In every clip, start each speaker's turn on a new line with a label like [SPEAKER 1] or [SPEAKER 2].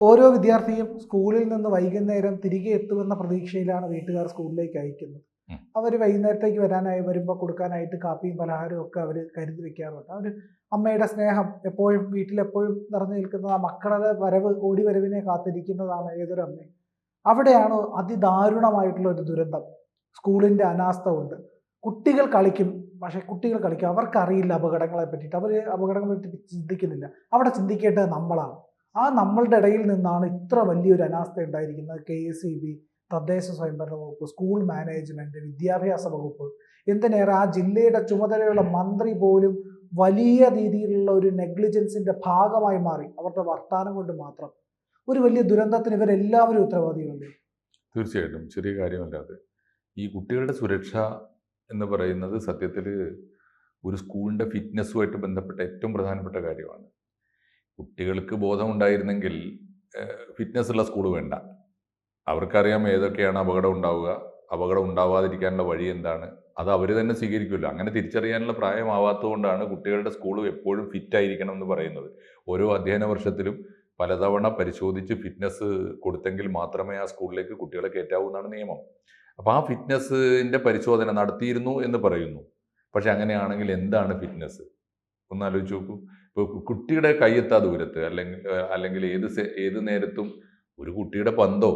[SPEAKER 1] ഓരോ വിദ്യാർത്ഥിയും സ്കൂളിൽ നിന്ന് വൈകുന്നേരം തിരികെ എത്തുമെന്ന പ്രതീക്ഷയിലാണ് വീട്ടുകാർ സ്കൂളിലേക്ക് അയക്കുന്നത്.
[SPEAKER 2] ഉം.
[SPEAKER 1] അവർ വൈകുന്നേരത്തേക്ക് വരാനായി വരുമ്പോൾ കൊടുക്കാനായിട്ട് കാപ്പിയും പലഹാരവും ഒക്കെ അവർ കരുതി വെക്കാറുണ്ട്. അവർ അമ്മയുടെ സ്നേഹം എപ്പോഴും വീട്ടിലെപ്പോഴും നിറഞ്ഞു നിൽക്കുന്നത്, ആ മക്കളുടെ വരവ് ഓടി വരവിനെ കാത്തിരിക്കുന്നതാണ് ഏതൊരു അമ്മയും. അവിടെയാണ് അതിദാരുണമായിട്ടുള്ള ഒരു ദുരന്തം. സ്കൂളിൻ്റെ അനാസ്ഥ കൊണ്ട് കുട്ടികൾ കളിക്കും, പക്ഷേ കുട്ടികൾ കളിക്കും, അവർക്കറിയില്ല അപകടങ്ങളെ പറ്റിയിട്ട്. അവർ അപകടങ്ങളെ പറ്റി ചിന്തിക്കുന്നില്ല. അവിടെ ചിന്തിക്കേണ്ടത് നമ്മളാണ്. ആ നമ്മളുടെ ഇടയിൽ നിന്നാണ് ഇത്ര വലിയൊരു അനാസ്ഥ ഉണ്ടായിരിക്കുന്നത്. KSEB, തദ്ദേശ സ്വയംഭരണ വകുപ്പ്, സ്കൂൾ മാനേജ്മെന്റ്, വിദ്യാഭ്യാസ വകുപ്പ്, എന്തിനേറെ ആ ജില്ലയുടെ ചുമതലയുള്ള മന്ത്രി പോലും വലിയ രീതിയിലുള്ള ഒരു നെഗ്ലിജൻസിന്റെ ഭാഗമായി മാറി. അവരുടെ വർത്താനം കൊണ്ട് മാത്രം ഒരു വലിയ ദുരന്തത്തിന് ഇവരെല്ലാവരും ഉത്തരവാദികളല്ലേ?
[SPEAKER 2] തീർച്ചയായിട്ടും ചെറിയ കാര്യമല്ലാതെ ഈ കുട്ടികളുടെ സുരക്ഷ എന്ന് പറയുന്നത് സത്യത്തിൽ ഒരു സ്കൂളിൻ്റെ ഫിറ്റ്നസ്സുമായിട്ട് ബന്ധപ്പെട്ട ഏറ്റവും പ്രധാനപ്പെട്ട കാര്യമാണ്. കുട്ടികൾക്ക് ബോധമുണ്ടായിരുന്നെങ്കിൽ ഫിറ്റ്നസ് ഉള്ള സ്കൂൾ വേണ്ട. അവർക്കറിയാം ഏതൊക്കെയാണ് അപകടം ഉണ്ടാവുക, അപകടം ഉണ്ടാവാതിരിക്കാനുള്ള വഴി എന്താണ്, അത് അവർ തന്നെ സ്വീകരിക്കുമല്ലോ. അങ്ങനെ തിരിച്ചറിയാനുള്ള പ്രായമാവാത്തതുകൊണ്ടാണ് കുട്ടികളുടെ സ്കൂൾ എപ്പോഴും ഫിറ്റായിരിക്കണം എന്ന് പറയുന്നത്. ഓരോ അധ്യയന വർഷത്തിലും പലതവണ പരിശോധിച്ച് ഫിറ്റ്നസ് കൊടുത്തെങ്കിൽ മാത്രമേ ആ സ്കൂളിലേക്ക് കുട്ടികളെ കയറ്റാവൂ എന്നാണ് നിയമം. അപ്പോൾ ആ ഫിറ്റ്നസ്സിൻ്റെ പരിശോധന നടത്തിയിരുന്നു എന്ന് പറയുന്നു. പക്ഷെ അങ്ങനെയാണെങ്കിൽ എന്താണ് ഫിറ്റ്നസ്? ഒന്ന് ആലോചിച്ച് നോക്കൂ. ഇപ്പോൾ കുട്ടിയുടെ കൈയെത്താ ദൂരത്ത് അല്ലെങ്കിൽ ഏത് നേരത്തും ഒരു കുട്ടിയുടെ പന്തോ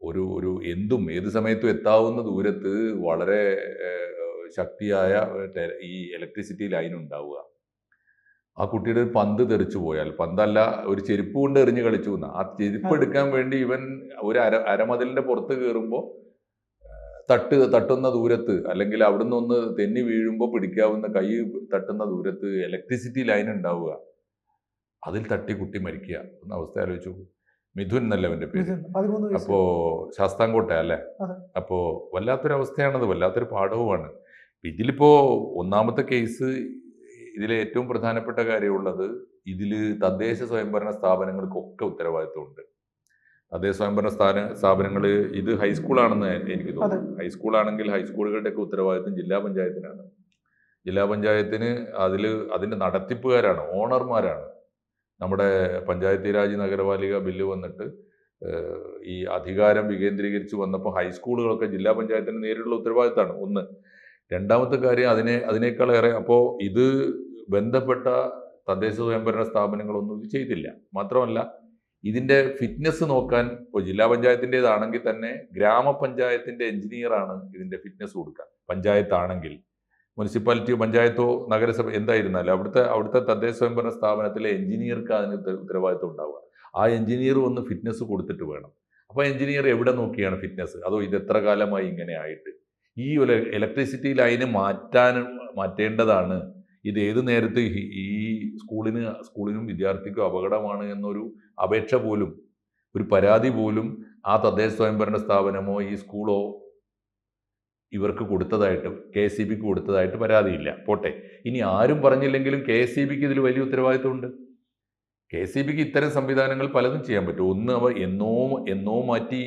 [SPEAKER 2] ഒരു ഒരു എന്തും ഏത് സമയത്തും എത്താവുന്ന ദൂരത്ത് വളരെ ശക്തിയായ ഈ ഇലക്ട്രിസിറ്റി ലൈൻ ഉണ്ടാവുക. ആ കുട്ടിയുടെ ഒരു പന്ത് തെറിച്ചു പോയാൽ, പന്തല്ല ഒരു ചെരുപ്പ് കൊണ്ട് എറിഞ്ഞ് കളിച്ചു എന്നാ, ആ ചെരുപ്പ് എടുക്കാൻ വേണ്ടി ഇവൻ ഒരു അരമതിലിന്റെ പുറത്ത് കയറുമ്പോൾ തട്ടുന്ന ദൂരത്ത്, അല്ലെങ്കിൽ അവിടുന്ന് ഒന്ന് തെന്നി വീഴുമ്പോൾ പിടിക്കാവുന്ന കൈ തട്ടുന്ന ദൂരത്ത് ഇലക്ട്രിസിറ്റി ലൈൻ ഉണ്ടാവുക. അതിൽ തട്ടി കുട്ടി മരിക്കുക എന്ന അവസ്ഥ ആലോചിച്ചു. മിഥുൻ എന്നല്ല അവന്റെ പേര്. അപ്പോ ശാസ്താംകോട്ട അല്ലേ? അപ്പോ വല്ലാത്തൊരവസ്ഥയാണത്, വല്ലാത്തൊരു പാഠവുമാണ്. ഇതിലിപ്പോ ഒന്നാമത്തെ കേസ്, ഇതിലെ ഏറ്റവും പ്രധാനപ്പെട്ട കാര്യമുള്ളത്, ഇതിൽ തദ്ദേശ സ്വയംഭരണ സ്ഥാപനങ്ങൾക്കൊക്കെ ഉത്തരവാദിത്വമുണ്ട്. തദ്ദേശ സ്വയംഭരണ സ്ഥാപനങ്ങൾ, ഇത് ഹൈസ്കൂളാണെന്ന് എനിക്ക് തോന്നുന്നു. ഹൈസ്കൂളാണെങ്കിൽ ഹൈസ്കൂളുകളുടെയൊക്കെ ഉത്തരവാദിത്വം ജില്ലാ പഞ്ചായത്തിനാണ്. ജില്ലാ പഞ്ചായത്തിന് അതിൻ്റെ നടത്തിപ്പുകാരാണ്, ഓണർമാരാണ്. നമ്മുടെ പഞ്ചായത്തി രാജ് നഗരപാലിക ബില്ല് വന്നിട്ട് ഈ അധികാരം വികേന്ദ്രീകരിച്ച് വന്നപ്പോൾ ഹൈസ്കൂളുകളൊക്കെ ജില്ലാ പഞ്ചായത്തിന് നേരിട്ടുള്ള ഉത്തരവാദിത്തമാണ് ഒന്ന്. രണ്ടാമത്തെ കാര്യം, അതിനേക്കാളേറെ അപ്പോൾ ഇത് ബന്ധപ്പെട്ട തദ്ദേശ സ്വയംഭരണ സ്ഥാപനങ്ങളൊന്നും ഇത് ചെയ്തില്ല. മാത്രമല്ല, ഇതിൻ്റെ ഫിറ്റ്നസ് നോക്കാൻ ഇപ്പോൾ ജില്ലാ പഞ്ചായത്തിൻ്റെതാണെങ്കിൽ തന്നെ ഗ്രാമപഞ്ചായത്തിൻ്റെ എഞ്ചിനീയറാണ് ഇതിൻ്റെ ഫിറ്റ്നസ് കൊടുക്കുക. പഞ്ചായത്താണെങ്കിൽ മുനിസിപ്പാലിറ്റിയോ പഞ്ചായത്തോ നഗരസഭ എന്തായിരുന്നാലും അവിടുത്തെ തദ്ദേശ സ്വയംഭരണ സ്ഥാപനത്തിലെ എഞ്ചിനീയർക്ക് അതിന് ഉത്തരവാദിത്വം ഉണ്ടാവുക. ആ എഞ്ചിനീയർ ഒന്ന് ഫിറ്റ്നസ് കൊടുത്തിട്ട് വേണം. അപ്പോൾ എഞ്ചിനീയർ എവിടെ നോക്കിയാണ് ഫിറ്റ്നസ്? അതോ ഇത് എത്ര കാലമായി ഇങ്ങനെ ആയിട്ട്? ഈ ഇലക്ട്രിസിറ്റി ലൈന് മാറ്റേണ്ടതാണ്. ഇത് ഏത് നേരത്ത് ഈ സ്കൂളിനും വിദ്യാർത്ഥിക്കും അപകടമാണ് എന്നൊരു അപേക്ഷ പോലും, ഒരു പരാതി പോലും ആ തദ്ദേശ സ്വയംഭരണ സ്ഥാപനമോ ഈ സ്കൂളോ ഇവർക്ക് കൊടുത്തതായിട്ട്, KSEBക്ക് കൊടുത്തതായിട്ട് പരാതിയില്ല. പോട്ടെ, ഇനി ആരും പറഞ്ഞില്ലെങ്കിലും KSEBക്ക് ഇതിൽ വലിയ ഉത്തരവാദിത്വമുണ്ട്. KSEBക്ക് ഇത്തരം സംവിധാനങ്ങൾ പലതും ചെയ്യാൻ പറ്റും. ഒന്ന്, അവ എന്നോ മാറ്റി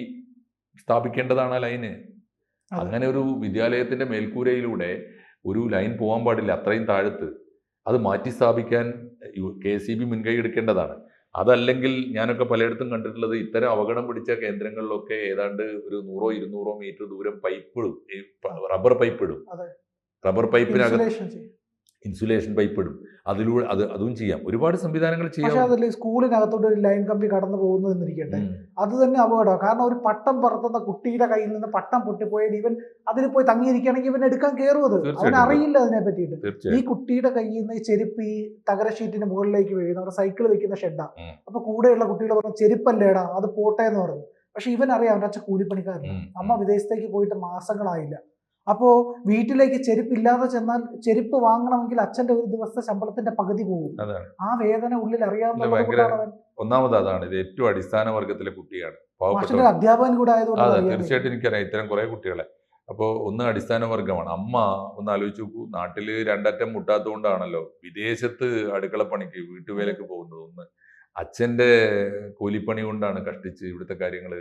[SPEAKER 2] സ്ഥാപിക്കേണ്ടതാണ് ആ ലൈന്. അങ്ങനെ ഒരു വിദ്യാലയത്തിന്റെ മേൽക്കൂരയിലൂടെ ഒരു ലൈൻ പോകാൻ പാടില്ല, അത്രയും താഴത്ത്. അത് മാറ്റി സ്ഥാപിക്കാൻ KSEB മുൻകൈ എടുക്കേണ്ടതാണ്. അതല്ലെങ്കിൽ ഞാനൊക്കെ പലയിടത്തും കണ്ടിട്ടുള്ളത്, ഇത്തരം അപകടം പിടിച്ച കേന്ദ്രങ്ങളിലൊക്കെ ഏതാണ്ട് ഒരു 100-200 മീറ്റർ ദൂരം റബ്ബർ പൈപ്പ് ഇടും. റബ്ബർ പൈപ്പിനകത്ത് ഇൻസുലേഷൻ പൈപ്പ് ഇടും. അതിലൂടെ അതും ചെയ്യാം. ഒരുപാട് സംവിധാനങ്ങൾ ചെയ്യാം.
[SPEAKER 1] പക്ഷെ അതല്ലേ സ്കൂളിനകത്തോട്ട് ഒരു ലൈൻ കമ്പി കടന്നു പോകുന്നു എന്നിരിക്കട്ടെ, അത് തന്നെ അപകടമാണ്. കാരണം ഒരു പട്ടം പറത്തുന്ന കുട്ടിയുടെ കയ്യിൽ നിന്ന് പട്ടം പൊട്ടിപ്പോയാൽ ഇവൻ അതിൽ പോയി തങ്ങിയിരിക്കുകയാണെങ്കിൽ ഇവൻ എടുക്കാൻ കയറുന്നത് അവനറിയില്ല അതിനെ പറ്റിയിട്ട്. ഈ കുട്ടിയുടെ കയ്യിൽ നിന്ന് ചെരുപ്പ് ഈ തകര ഷീറ്റിന് മുകളിലേക്ക് വീഴുന്നു. അവിടെ സൈക്കിൾ വെക്കുന്ന ഷെഡാ. അപ്പൊ കൂടെയുള്ള കുട്ടികൾ പറഞ്ഞു, ചെരുപ്പല്ലേടാ, അത് പോട്ടെ എന്ന് പറഞ്ഞു. പക്ഷെ ഇവൻ അറിയാം അവൻ്റെ അച്ഛൻ കൂലിപ്പണിക്കാരനാണ്, അമ്മ വിദേശത്തേക്ക് പോയിട്ട് മാസങ്ങളായില്ല. അപ്പോൾ വീട്ടിലേക്ക് ചെരുപ്പില്ലാതെ ചെന്നാൽ ചെരുപ്പ് വാങ്ങണമെങ്കിൽ അച്ഛന്റെ ഒരു ദിവസത്തെ ശമ്പളത്തിന്റെ പകുതി പോകും. ആ വേദന ഉള്ളിൽ അറിയാവുന്ന
[SPEAKER 2] ഒന്നാമത് അതാണ്. ഇത് ഏറ്റവും അടിസ്ഥാന വർഗത്തിലെ കുട്ടിയാണ്,
[SPEAKER 1] അധ്യാപകൻ കൂടെ ആയതുകൊണ്ട്
[SPEAKER 2] തീർച്ചയായിട്ടും എനിക്കറിയാം ഇത്തരം കുറെ കുട്ടികളെ. അപ്പോൾ ഒന്ന് അടിസ്ഥാന വർഗമാണ്. അമ്മ ഒന്ന് ആലോചിച്ച് നോക്കൂ, നാട്ടിൽ രണ്ടറ്റം മുട്ടാത്തതുകൊണ്ടാണല്ലോ വിദേശത്ത് അടുക്കളപ്പണിക്ക് വീട്ടുവേലക്ക് പോകുന്നത്. ഒന്ന് അച്ഛന്റെ കൂലിപ്പണി കൊണ്ടാണ് കഷ്ടിച്ച് ഇവിടുത്തെ കാര്യങ്ങൾ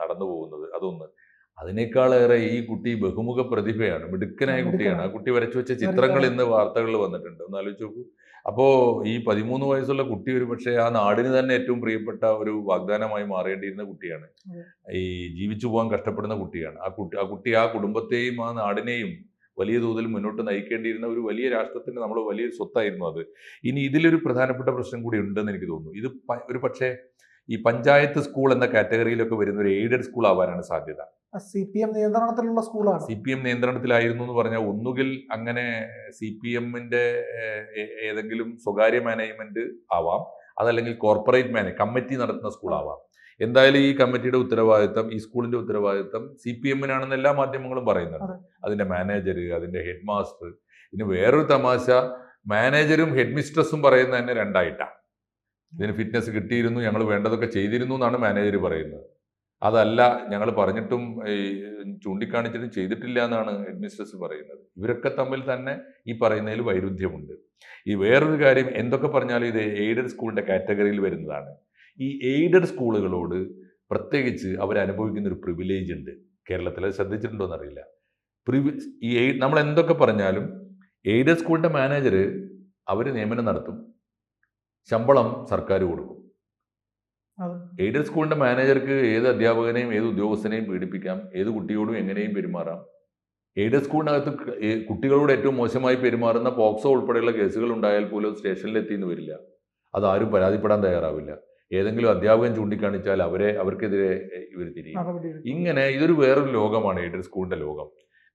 [SPEAKER 2] നടന്നു പോകുന്നത്. അതൊന്ന്. അതിനേക്കാളേറെ ഈ കുട്ടി ബഹുമുഖ പ്രതിഭയാണ്, മിടുക്കനായ കുട്ടിയാണ്. ആ കുട്ടി വരച്ചു വെച്ച ചിത്രങ്ങൾ ഇന്ന് വാർത്തകളിൽ വന്നിട്ടുണ്ട്. ഒന്ന് ആലോചിച്ച് നോക്കൂ. അപ്പോൾ ഈ 13 വയസ്സുള്ള കുട്ടി ഒരു പക്ഷേ ആ നാടിന് തന്നെ ഏറ്റവും പ്രിയപ്പെട്ട ഒരു വാഗ്ദാനമായി മാറേണ്ടിയിരുന്ന കുട്ടിയാണ്.
[SPEAKER 1] അതെ.
[SPEAKER 2] ഈ ജീവിച്ചു പോകാൻ കഷ്ടപ്പെടുന്ന കുട്ടിയാണ്. ആ കുട്ടി ആ കുടുംബത്തെയും ആ നാടിനെയും വലിയ തോതിൽ മുന്നോട്ട് നയിക്കേണ്ടിയിരുന്ന ഒരു വലിയ രാഷ്ട്രത്തിന്റെ നമ്മൾ വലിയൊരു സ്വത്തായിരുന്നു അത്. ഇനി ഇതിലൊരു പ്രധാനപ്പെട്ട പ്രശ്നം കൂടി ഉണ്ടെന്ന് എനിക്ക് തോന്നുന്നു. ഇത് ഒരു പക്ഷേ ഈ പഞ്ചായത്ത് സ്കൂൾ എന്ന കാറ്റഗറിയിലൊക്കെ വരുന്ന ഒരു എയ്ഡഡ് സ്കൂൾ ആവാനാണ് സാധ്യത.
[SPEAKER 1] CPM നിയന്ത്രണത്തിലുള്ള സ്കൂളാണ്.
[SPEAKER 2] CPM നിയന്ത്രണത്തിലായിരുന്നു എന്ന് പറഞ്ഞാൽ ഒന്നുകിൽ അങ്ങനെ CPMന്റെ ഏതെങ്കിലും സ്വകാര്യ മാനേജ്മെന്റ് ആവാം, അതല്ലെങ്കിൽ കോർപ്പറേറ്റ് കമ്മിറ്റി നടത്തുന്ന സ്കൂൾ ആവാം. എന്തായാലും ഈ കമ്മിറ്റിയുടെ ഉത്തരവാദിത്തം, ഈ സ്കൂളിന്റെ ഉത്തരവാദിത്തം CPMനാണെന്ന് എല്ലാ മാധ്യമങ്ങളും പറയുന്നുണ്ട്. അതിന്റെ മാനേജർ, അതിന്റെ ഹെഡ് മാസ്റ്റർ. ഇനി വേറൊരു തമാശ, മാനേജരും ഹെഡ് മിസ്ട്രസും പറയുന്നത് തന്നെ രണ്ടായിട്ടാണ്. ഇതിന് ഫിറ്റ്നസ് കിട്ടിയിരുന്നു, ഞങ്ങൾ വേണ്ടതൊക്കെ ചെയ്തിരുന്നു എന്നാണ് മാനേജർ പറയുന്നത്. അതല്ല, ഞങ്ങൾ പറഞ്ഞിട്ടും ചൂണ്ടിക്കാണിച്ചിട്ടും ചെയ്തിട്ടില്ല എന്നാണ് ഹെഡ് മിസ്ട്രസ് പറയുന്നത്. ഇവരൊക്കെ തമ്മിൽ തന്നെ ഈ പറയുന്നതിൽ വൈരുദ്ധ്യമുണ്ട്. ഈ വേറൊരു കാര്യം, എന്തൊക്കെ പറഞ്ഞാലും ഇത് എയ്ഡഡ് സ്കൂളിന്റെ കാറ്റഗറിയിൽ വരുന്നതാണ്. ഈ എയ്ഡഡ് സ്കൂളുകളോട് പ്രത്യേകിച്ച് അവരനുഭവിക്കുന്ന ഒരു പ്രിവിലേജ് ഉണ്ട് കേരളത്തിൽ. അത് ശ്രദ്ധിച്ചിട്ടുണ്ടോ എന്നറിയില്ല. നമ്മൾ എന്തൊക്കെ പറഞ്ഞാലും എയ്ഡഡ് സ്കൂളിന്റെ മാനേജർ അവർ നിയമനം നടത്തും, ശമ്പളം സർക്കാർ കൊടുക്കും. എയ്ഡഡ് സ്കൂളിന്റെ മാനേജർക്ക് ഏത് അധ്യാപകനെയും ഏത് ഉദ്യോഗസ്ഥനെയും പീഡിപ്പിക്കാം, ഏത് കുട്ടിയോടും എങ്ങനെയും പെരുമാറാം. എയ്ഡഡ് സ്കൂളിനകത്ത് കുട്ടികളോട് ഏറ്റവും മോശമായി പെരുമാറുന്ന പോക്സോ ഉൾപ്പെടെയുള്ള കേസുകൾ ഉണ്ടായാൽ പോലും സ്റ്റേഷനിൽ എത്തിയെന്ന് വരില്ല. അതാരും പരാതിപ്പെടാൻ തയ്യാറാവില്ല. ഏതെങ്കിലും അധ്യാപകൻ ചൂണ്ടിക്കാണിച്ചാൽ അവർക്കെതിരെ ഇവർ തിരിയും. ഇങ്ങനെ ഇതൊരു വേറൊരു ലോകമാണ് എയ്ഡഡ് സ്കൂളിന്റെ ലോകം.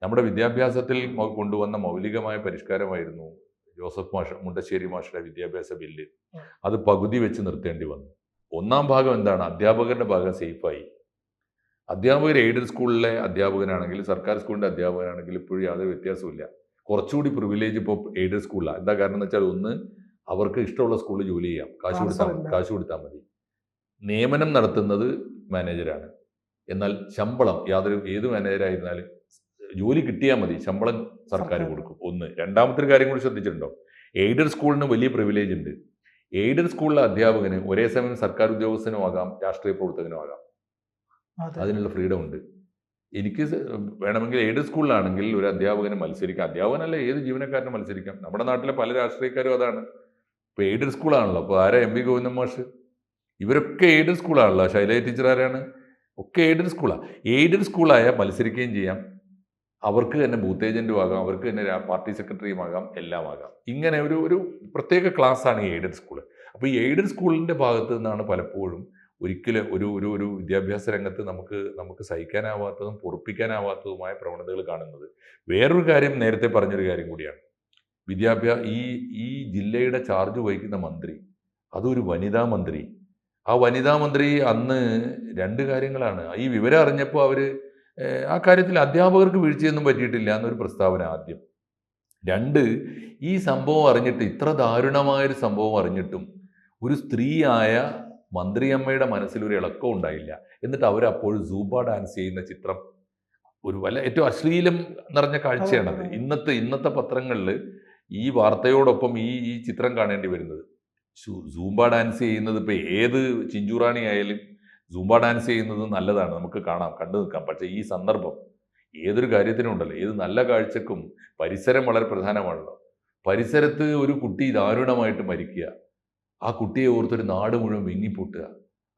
[SPEAKER 2] നമ്മുടെ വിദ്യാഭ്യാസത്തിൽ കൊണ്ടുവന്ന മൗലികമായ പരിഷ്കാരമായിരുന്നു ജോസഫ് മുണ്ടശ്ശേരി മാഷയുടെ വിദ്യാഭ്യാസ ബില്ല്. അത് പകുതി വെച്ച് നിർത്തേണ്ടി വന്നു. ഒന്നാം ഭാഗം എന്താണ്? അധ്യാപകരുടെ ഭാഗം സേഫായി. അധ്യാപകർ എയ്ഡഡ് സ്കൂളിലെ അധ്യാപകനാണെങ്കിൽ സർക്കാർ സ്കൂളിന്റെ അധ്യാപകനാണെങ്കിൽ ഇപ്പോഴും യാതൊരു വ്യത്യാസമില്ല. കുറച്ചുകൂടി പ്രിവിലേജ് ഇപ്പോൾ എയ്ഡഡ് സ്കൂളിലാണ്. എന്താ കാരണം എന്ന് വെച്ചാൽ, ഒന്ന്, അവർക്ക് ഇഷ്ടമുള്ള സ്കൂളിൽ ജോലി ചെയ്യാം, കാശ് കൊടുത്താൽ മതി. നിയമനം നടത്തുന്നത് മാനേജരാണ്. എന്നാൽ ശമ്പളം ഏത് മാനേജരായിരുന്നാലും ജോലി കിട്ടിയാൽ മതി, ശമ്പളം സർക്കാർ കൊടുക്കും. ഒന്ന്. രണ്ടാമത്തെ ഒരു കാര്യം കൂടി ശ്രദ്ധിച്ചിട്ടുണ്ടോ? എയ്ഡഡ് സ്കൂളിന് വലിയ പ്രിവിലേജ് ഉണ്ട്. എയ്ഡഡ് സ്കൂളിലെ അധ്യാപകന് ഒരേ സമയം സർക്കാർ ഉദ്യോഗസ്ഥനും ആകാം, രാഷ്ട്രീയ പ്രവർത്തകനും ആകാം. അതിനുള്ള ഫ്രീഡം ഉണ്ട്. എനിക്ക് വേണമെങ്കിൽ എയ്ഡഡ് സ്കൂളിലാണെങ്കിൽ ഒരു അധ്യാപകന് മത്സരിക്കാം. അധ്യാപകനല്ല, ഏത് ജീവനക്കാരനും മത്സരിക്കാം. നമ്മുടെ നാട്ടിലെ പല രാഷ്ട്രീയക്കാരും അതാണ്. ഇപ്പോൾ എയ്ഡഡ് സ്കൂളാണല്ലോ. അപ്പോൾ ആരാ MP ഗോവിന്ദൻ മാഷ്? ഇവരൊക്കെ എയ്ഡഡ് സ്കൂളാണല്ലോ. ശൈലജ ടീച്ചർ ആരാണ്? ഒക്കെ എയ്ഡഡ് സ്കൂളാണ്. എയ്ഡഡ് സ്കൂളായാൽ മത്സരിക്കുകയും ചെയ്യാം, അവർക്ക് തന്നെ ബൂത്ത് ഏജന്റും ആകാം, അവർക്ക് തന്നെ പാർട്ടി സെക്രട്ടറിയും ആകാം, എല്ലാം ആകാം. ഇങ്ങനെ ഒരു പ്രത്യേക ക്ലാസ്സാണ് ഈ എയ്ഡഡ് സ്കൂൾ. അപ്പോൾ ഈ എയ്ഡഡ് സ്കൂളിൻ്റെ ഭാഗത്ത് നിന്നാണ് പലപ്പോഴും ഒരിക്കലും ഒരു വിദ്യാഭ്യാസ രംഗത്ത് നമുക്ക് സഹിക്കാനാവാത്തതും പൊറുപ്പിക്കാനാവാത്തതുമായ പ്രവണതകൾ കാണുന്നത്. വേറൊരു കാര്യം, നേരത്തെ പറഞ്ഞൊരു കാര്യം കൂടിയാണ്. ഈ ജില്ലയുടെ ചാർജ് വഹിക്കുന്ന മന്ത്രി, അതൊരു വനിതാ മന്ത്രി. ആ വനിതാ മന്ത്രി അന്ന് രണ്ട് കാര്യങ്ങളാണ്. ഈ വിവരം അറിഞ്ഞപ്പോൾ അവർ ആ കാര്യത്തിൽ അധ്യാപകർക്ക് വീഴ്ചയൊന്നും പറ്റിയിട്ടില്ല എന്നൊരു പ്രസ്താവന ആദ്യം. രണ്ട്, ഈ സംഭവം അറിഞ്ഞിട്ട്, ഇത്ര ദാരുണമായൊരു സംഭവം അറിഞ്ഞിട്ടും ഒരു സ്ത്രീയായ മന്ത്രിയമ്മയുടെ മനസ്സിലൊരു ഇളക്കം ഉണ്ടായില്ല. എന്നിട്ട് അവരപ്പോൾ സൂംബ ഡാൻസ് ചെയ്യുന്ന ചിത്രം, ഏറ്റവും അശ്ലീലം നിറഞ്ഞ കാഴ്ചയാണത്. ഇന്നത്തെ പത്രങ്ങളിൽ ഈ വാർത്തയോടൊപ്പം ഈ ചിത്രം കാണേണ്ടി വരുന്നത്. സൂംബ ഡാൻസ് ചെയ്യുന്നത് ഇപ്പോൾ ഏത് ചിഞ്ചുറാണി ആയാലും സൂംബ ഡാൻസ് ചെയ്യുന്നത് നല്ലതാണ്, നമുക്ക് കാണാം, കണ്ടു നിൽക്കാം. പക്ഷേ ഈ സന്ദർഭം ഏതൊരു കാര്യത്തിനും ഉണ്ടല്ലോ, ഏത് നല്ല കാഴ്ചക്കും പരിസരം വളരെ പ്രധാനമാണല്ലോ. പരിസരത്ത് ഒരു കുട്ടി ദാരുണമായിട്ട് മരിക്കുക, ആ കുട്ടിയെ ഓർത്തൊരു നാട് മുഴുവൻ വിങ്ങിപ്പൊട്ടുക,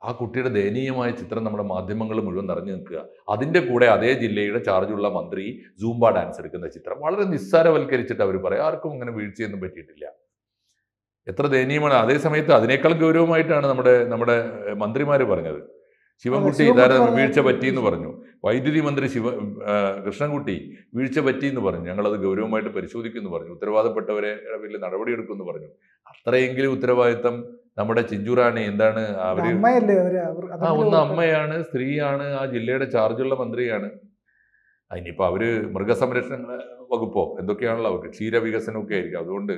[SPEAKER 2] ആ കുട്ടിയുടെ ദയനീയമായ ചിത്രം നമ്മുടെ മാധ്യമങ്ങൾ മുഴുവൻ നിറഞ്ഞു നിൽക്കുക. അതിൻ്റെ കൂടെ അതേ ജില്ലയുടെ ചാർജുള്ള മന്ത്രി സൂംബ ഡാൻസ് എടുക്കുന്ന ചിത്രം വളരെ നിസ്സാരവൽക്കരിച്ചിട്ട് അവർ പറയും, ആർക്കും അങ്ങനെ വീഴ്ചയൊന്നും പറ്റിയിട്ടില്ല. എത്ര ദയനീയമാണ്. അതേ സമയത്ത് അതിനേക്കാൾ ഗൗരവമായിട്ടാണ് നമ്മുടെ മന്ത്രിമാർ പറഞ്ഞത്. ശിവൻകുട്ടി വീഴ്ച പറ്റിയെന്ന് പറഞ്ഞു. വൈദ്യുതി മന്ത്രി കൃഷ്ണൻകുട്ടി വീഴ്ച പറ്റിയെന്ന് പറഞ്ഞു. ഞങ്ങളത് ഗൗരവമായിട്ട് പരിശോധിക്കുമെന്ന് പറഞ്ഞു. ഉത്തരവാദപ്പെട്ടവരെ വലിയ നടപടിയെടുക്കുമെന്ന് പറഞ്ഞു. അത്രയെങ്കിലും ഉത്തരവാദിത്തം നമ്മുടെ ചിഞ്ചുറാണി എന്താണ്? ഒന്ന് അമ്മയാണ്, സ്ത്രീയാണ്, ആ ജില്ലയുടെ ചാർജുള്ള മന്ത്രിയാണ്. അതിനിപ്പോൾ അവര് മൃഗസംരക്ഷണ വകുപ്പോ എന്തൊക്കെയാണല്ലോ, അവർക്ക് ക്ഷീരവികസനമൊക്കെ ആയിരിക്കും. അതുകൊണ്ട്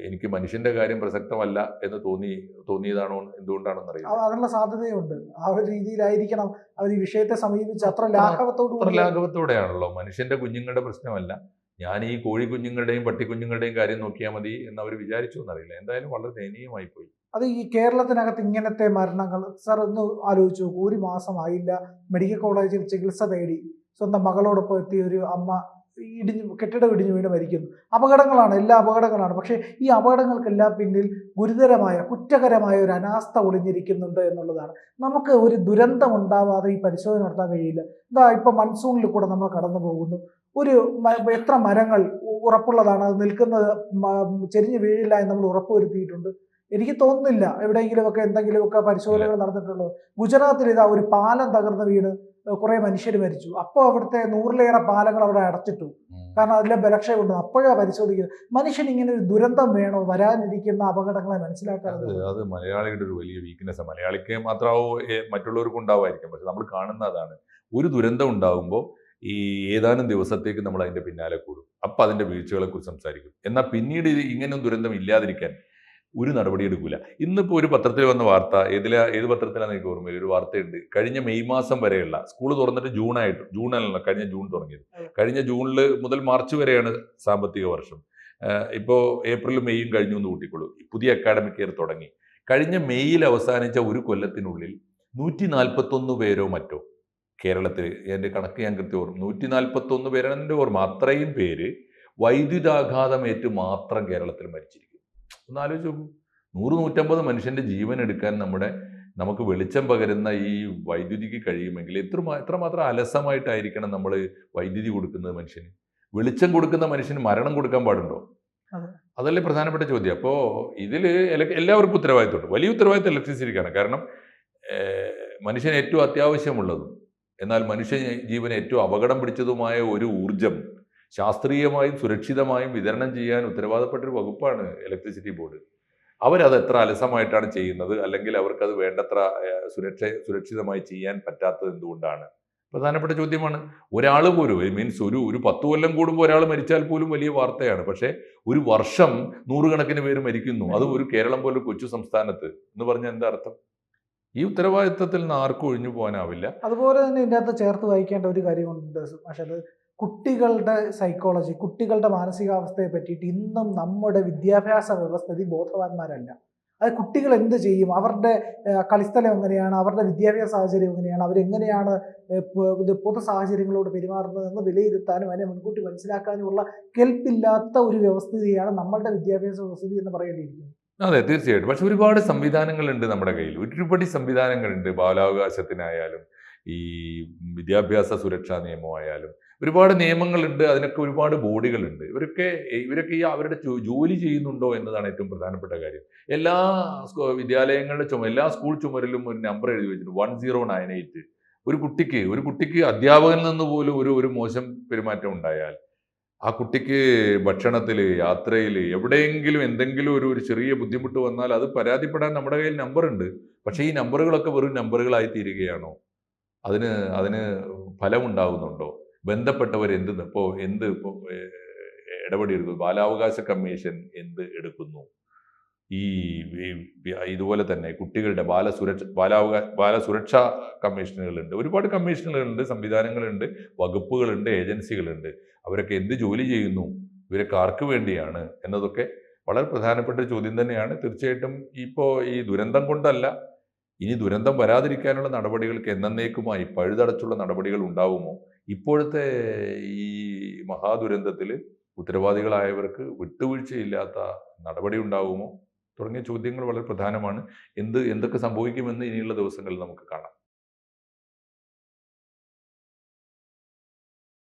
[SPEAKER 2] എനിക്ക് മനുഷ്യന്റെ കാര്യം പ്രസക്തമല്ല എന്ന് തോന്നിയതാണോ എന്തുകൊണ്ടാണെന്ന് അറിയില്ല.
[SPEAKER 1] അതിനുള്ള സാധ്യതയുണ്ട്. ആ ഒരു രീതിയിലായിരിക്കണം അവർ ഈ വിഷയത്തെ സമീപിച്ച് അത്ര
[SPEAKER 2] ലാഘവത്തോടെയാണല്ലോ. മനുഷ്യന്റെ കുഞ്ഞുങ്ങളുടെ പ്രശ്നമല്ല, ഞാൻ ഈ കോഴി കുഞ്ഞുങ്ങളുടെയും പട്ടിക്കുഞ്ഞുങ്ങളുടെയും കാര്യം നോക്കിയാൽ മതി എന്ന് അവർ വിചാരിച്ചു എന്നറിയില്ല. എന്തായാലും വളരെ ദയനീയമായി പോയി.
[SPEAKER 1] അത് ഈ കേരളത്തിനകത്ത് ഇങ്ങനത്തെ മരണങ്ങൾ സാർ ഒന്ന് ആലോചിച്ചു നോക്കൂ. 1 മാസമായില്ല, മെഡിക്കൽ കോളേജിൽ ചികിത്സ തേടി സ്വന്തം മകളോടൊപ്പം എത്തിയ ഒരു അമ്മ കെട്ടിടം ഇടിഞ്ഞു വീണ് മരിക്കുന്നു. അപകടങ്ങളാണ്, എല്ലാ അപകടങ്ങളാണ്. പക്ഷേ ഈ അപകടങ്ങൾക്കെല്ലാം പിന്നിൽ ഗുരുതരമായ കുറ്റകരമായ ഒരു അനാസ്ഥ ഒളിഞ്ഞിരിക്കുന്നുണ്ട് എന്നുള്ളതാണ്. നമുക്ക് ഒരു ദുരന്തം ഉണ്ടാവാതെ ഈ പരിശോധന നടത്താൻ കഴിയില്ല. ഇതാ ഇപ്പൊ മൺസൂണിൽ കൂടെ നമ്മൾ കടന്നു പോകുന്നു. ഒരു എത്ര മരങ്ങൾ ഉറപ്പുള്ളതാണ്, അത് നിൽക്കുന്നത് ചെരിഞ്ഞു വീഴില്ല എന്ന് നമ്മൾ ഉറപ്പുവരുത്തിയിട്ടുണ്ട്. എനിക്ക് തോന്നുന്നില്ല എവിടെയെങ്കിലുമൊക്കെ എന്തെങ്കിലുമൊക്കെ പരിശോധനകൾ നടന്നിട്ടുള്ളൂ. ഗുജറാത്തിൽ ഇതാ ഒരു പാലം തകർന്ന് വീണ് കുറെ മനുഷ്യർ മരിച്ചു. അപ്പോൾ അവിടുത്തെ 100-ലേറെ പാലങ്ങൾ അവിടെ അടച്ചിട്ടു. കാരണം അതിലെ ബലക്ഷയമുണ്ട്. അപ്പോഴാണ് പരിശോധിക്കുന്നത്. മനുഷ്യൻ ഇങ്ങനെ ഒരു ദുരന്തം വേണോ വരാനിരിക്കുന്ന അപകടങ്ങളെ മനസ്സിലാക്കാതെ?
[SPEAKER 2] അത് മലയാളിയുടെ ഒരു വലിയ വീക്ക്നെസ്. മലയാളിക്ക് മാത്രമാവോ മറ്റുള്ളവർക്കും ഉണ്ടാവുമായിരിക്കും. പക്ഷെ നമ്മൾ കാണുന്ന അതാണ്, ഒരു ദുരന്തം ഉണ്ടാകുമ്പോൾ ഈ ഏതാനും ദിവസത്തേക്ക് നമ്മൾ അതിന്റെ പിന്നാലെ കൂടും. അപ്പം അതിന്റെ വീഴ്ചകളെ കുറിച്ച് സംസാരിക്കും. എന്നാൽ പിന്നീട് ഇങ്ങനെയൊന്നും ദുരന്തം ഇല്ലാതിരിക്കാൻ ഒരു നടപടി എടുക്കില്ല. ഇന്നിപ്പോൾ ഒരു പത്രത്തിൽ വന്ന വാർത്ത, ഏത് പത്രത്തിലാണെന്ന് എനിക്ക് ഓർമ്മയില്ല, ഒരു വാർത്തയുണ്ട്. കഴിഞ്ഞ മെയ് മാസം വരെയുള്ള, സ്കൂൾ തുറന്നിട്ട് ജൂണല്ല, കഴിഞ്ഞ ജൂൺ തുടങ്ങിയത്, കഴിഞ്ഞ ജൂണിൽ മുതൽ മാർച്ച് വരെയാണ് സാമ്പത്തിക വർഷം. ഇപ്പോൾ ഏപ്രിലും മെയ്യും കഴിഞ്ഞു എന്ന് കൂട്ടിക്കൊള്ളൂ. പുതിയ അക്കാഡമിക് ഇയർ തുടങ്ങി. കഴിഞ്ഞ മെയ്യിൽ അവസാനിച്ച ഒരു കൊല്ലത്തിനുള്ളിൽ 141 പേരോ മറ്റോ കേരളത്തിൽ, എൻ്റെ കണക്ക് ഞാൻ കൃത്യം ഓർമ്മ, 141 പേരാണ് എൻ്റെ ഓർമ്മ. അത്രയും പേര് വൈദ്യുതാഘാതമേറ്റ് മാത്രം കേരളത്തിൽ മരിച്ചിരിക്കും. ഒന്ന് ആലോചിച്ച് നോക്കൂ. 100-150 മനുഷ്യന്റെ ജീവൻ എടുക്കാൻ നമുക്ക് വെളിച്ചം പകരുന്ന ഈ വൈദ്യുതിക്ക് കഴിയുമെങ്കിൽ എത്രമാത്രം അലസമായിട്ടായിരിക്കണം നമ്മൾ വൈദ്യുതി കൊടുക്കുന്നത് മനുഷ്യന്. വെളിച്ചം കൊടുക്കുന്ന മനുഷ്യന് മരണം കൊടുക്കാൻ പാടുണ്ടോ? അതല്ലേ പ്രധാനപ്പെട്ട ചോദ്യം. അപ്പോൾ ഇതിൽ എല്ലാവർക്കും ഉത്തരവാദിത്തമുണ്ട്. വലിയ ഉത്തരവാദിത്തം ഇലക്ട്രിസിറ്റിക്കാണ്. കാരണം മനുഷ്യന് ഏറ്റവും അത്യാവശ്യമുള്ളതും എന്നാൽ മനുഷ്യ ജീവന് ഏറ്റവും അപകടം പിടിച്ചതുമായ ഒരു ഊർജം ശാസ്ത്രീയമായും സുരക്ഷിതമായും വിതരണം ചെയ്യാൻ ഉത്തരവാദപ്പെട്ടൊരു വകുപ്പാണ് ഇലക്ട്രിസിറ്റി ബോർഡ്. അവരത് എത്ര അലസമായിട്ടാണ് ചെയ്യുന്നത്, അല്ലെങ്കിൽ അവർക്കത് വേണ്ടത്ര സുരക്ഷിതമായി ചെയ്യാൻ പറ്റാത്തത് എന്തുകൊണ്ടാണ്? പ്രധാനപ്പെട്ട ചോദ്യമാണ്. ഒരാൾ പോലും മീൻസ് ഒരു 10 കൊല്ലം കൂടുമ്പോൾ ഒരാൾ മരിച്ചാൽ പോലും വലിയ വാർത്തയാണ്. പക്ഷേ ഒരു വർഷം 100 കണക്കിന് പേര് മരിക്കുന്നു, അത് ഒരു കേരളം പോലെ കൊച്ചു സംസ്ഥാനത്ത് എന്ന് പറഞ്ഞാൽ എന്താ അർത്ഥം? ഈ ഉത്തരവാദിത്തത്തിൽ നിന്ന് ആർക്കും ഒഴിഞ്ഞു പോകാനാവില്ല.
[SPEAKER 1] അതുപോലെ തന്നെ ഇതിൻ്റെ അകത്ത് ചേർത്ത് വായിക്കേണ്ട ഒരു കാര്യമുണ്ട്. പക്ഷേ അത് കുട്ടികളുടെ സൈക്കോളജി, കുട്ടികളുടെ മാനസികാവസ്ഥയെ പറ്റിയിട്ട് ഇന്നും നമ്മുടെ വിദ്യാഭ്യാസ വ്യവസ്ഥിതി ബോധവാന്മാരല്ല. അത് കുട്ടികൾ എന്ത് ചെയ്യും, അവരുടെ കളിസ്ഥലം എങ്ങനെയാണ്, അവരുടെ വിദ്യാഭ്യാസ സാഹചര്യം എങ്ങനെയാണ്, അവരെങ്ങനെയാണ് പൊതു സാഹചര്യങ്ങളോട് പെരുമാറുന്നതെന്ന് വിലയിരുത്താനും അതിനെ മുൻകൂട്ടി മനസ്സിലാക്കാനുമുള്ള കെൽപ്പില്ലാത്ത ഒരു വ്യവസ്ഥിതിയാണ് നമ്മളുടെ വിദ്യാഭ്യാസ വ്യവസ്ഥിതി എന്ന് പറയേണ്ടിയിരിക്കുന്നത്.
[SPEAKER 2] അതെ, തീർച്ചയായിട്ടും. പക്ഷെ ഒരുപാട് സംവിധാനങ്ങളുണ്ട് നമ്മുടെ കയ്യിൽ. ഒരുപടി സംവിധാനങ്ങളുണ്ട്. ബാലാവകാശത്തിനായാലും ഈ വിദ്യാഭ്യാസ സുരക്ഷാ നിയമമായാലും ഒരുപാട് നിയമങ്ങളുണ്ട്. അതിനൊക്കെ ഒരുപാട് ബോഡികളുണ്ട്. ഇവരൊക്കെ ഈ അവരുടെ ജോലി ചെയ്യുന്നുണ്ടോ എന്നതാണ് ഏറ്റവും പ്രധാനപ്പെട്ട കാര്യം. എല്ലാ വിദ്യാലയങ്ങളുടെ എല്ലാ സ്കൂൾ ചുമരിലും ഒരു നമ്പർ എഴുതി വെച്ചിട്ടുണ്ട്, 1098. ഒരു കുട്ടിക്ക് അധ്യാപകനിൽ നിന്ന് പോലും ഒരു മോശം പെരുമാറ്റം ഉണ്ടായാൽ, ആ കുട്ടിക്ക് ഭക്ഷണത്തിൽ, യാത്രയിൽ, എവിടെയെങ്കിലും എന്തെങ്കിലും ഒരു ചെറിയ ബുദ്ധിമുട്ട് വന്നാൽ അത് പരാതിപ്പെടാൻ നമ്മുടെ കയ്യിൽ നമ്പറുണ്ട്. പക്ഷേ ഈ നമ്പറുകളൊക്കെ വെറും നമ്പറുകളായി തീരുകയാണോ? അതിന് ഫലമുണ്ടാകുന്നുണ്ടോ? ബന്ധപ്പെട്ടവർ എന്ത് ഇടപെടിയെടുക്കുന്നു? ബാലാവകാശ കമ്മീഷൻ എന്ത് എടുക്കുന്നു? ഇതുപോലെ തന്നെ കുട്ടികളുടെ ബാലസുരക്ഷാ കമ്മീഷനുകളുണ്ട്. ഒരുപാട് കമ്മീഷനുകളുണ്ട്, സംവിധാനങ്ങളുണ്ട്, വകുപ്പുകളുണ്ട്, ഏജൻസികളുണ്ട്. അവരൊക്കെ എന്ത് ജോലി ചെയ്യുന്നു? ഇവരൊക്കെ ആർക്ക് വേണ്ടിയാണ് എന്നതൊക്കെ വളരെ പ്രധാനപ്പെട്ട ചോദ്യം തന്നെയാണ്. തീർച്ചയായിട്ടും ഇപ്പോൾ ഈ ദുരന്തം കൊണ്ടല്ല, ഇനി ദുരന്തം വരാതിരിക്കാനുള്ള നടപടികൾക്ക് എന്നേക്കുമായി പഴുതടച്ചുള്ള നടപടികൾ ഉണ്ടാവുമോ? ഇപ്പോഴത്തെ ഈ മഹാദുരന്തത്തിൽ ഉത്തരവാദികളായവർക്ക് വിട്ടുവീഴ്ചയില്ലാത്ത നടപടി ഉണ്ടാവുമോ തുടങ്ങിയ ചോദ്യങ്ങൾ വളരെ പ്രധാനമാണ്. എന്തൊക്കെ സംഭവിക്കുമെന്ന് ഇനിയുള്ള ദിവസങ്ങളിൽ നമുക്ക് കാണാം.